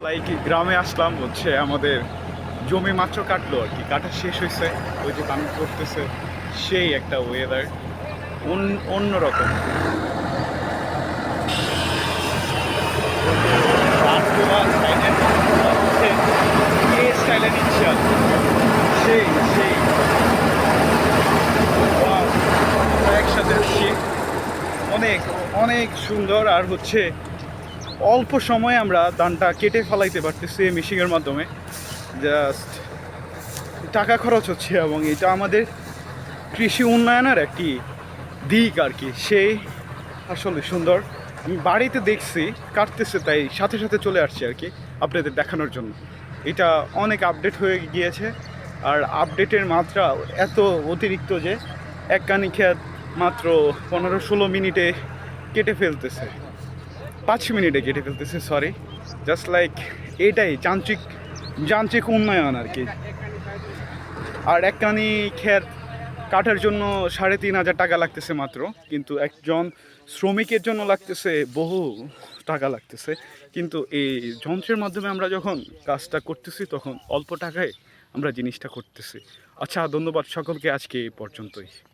Like গ্রামে আসলাম হচ্ছে আমাদের জমি মাত্র কাটলো আর কি, কাটা শেষ হয়েছে, ওই যে পানি পড়তেছে, সেই একটা ওয়েদার অন্যরকম। সেই সেই Wow, আমরা একসাথে আসছি, অনেক অনেক সুন্দর। আর হচ্ছে অল্প সময়ে আমরা ধানটা কেটে ফেলাইতে পারতেছি এই মেশিনের মাধ্যমে। জাস্ট টাকা খরচ হচ্ছে এবং এটা আমাদের কৃষি উন্নয়নের একটি দিক আর কি, সেই আসলে সুন্দর। আমি বাড়িতে দেখছি কাটতেছে, তাই সাথে সাথে চলে আসছি আর কি আপনাদের দেখানোর জন্য। এটা অনেক আপডেট হয়ে গিয়েছে, আর আপডেটের মাত্রা এত অতিরিক্ত যে এক কানি ক্ষেত মাত্র 15-16 মিনিটে কেটে ফেলতেছে, 5 মিনিটে কেটে ফেলতেছে, সরি। জাস্ট লাইক এটাই যান্ত্রিক যান্ত্রিক উন্নয়ন আর কি। আর একখানি ক্ষেত কাটার জন্য 3,500 টাকা লাগতেছে মাত্র, কিন্তু একজন শ্রমিকের জন্য লাগতেছে বহু টাকা লাগতেছে। কিন্তু এই যন্ত্রের মাধ্যমে আমরা যখন কাজটা করতেছি তখন অল্প টাকায় আমরা জিনিসটা করতেছি। আচ্ছা, ধন্যবাদ সকলকে, আজকে এই পর্যন্তই।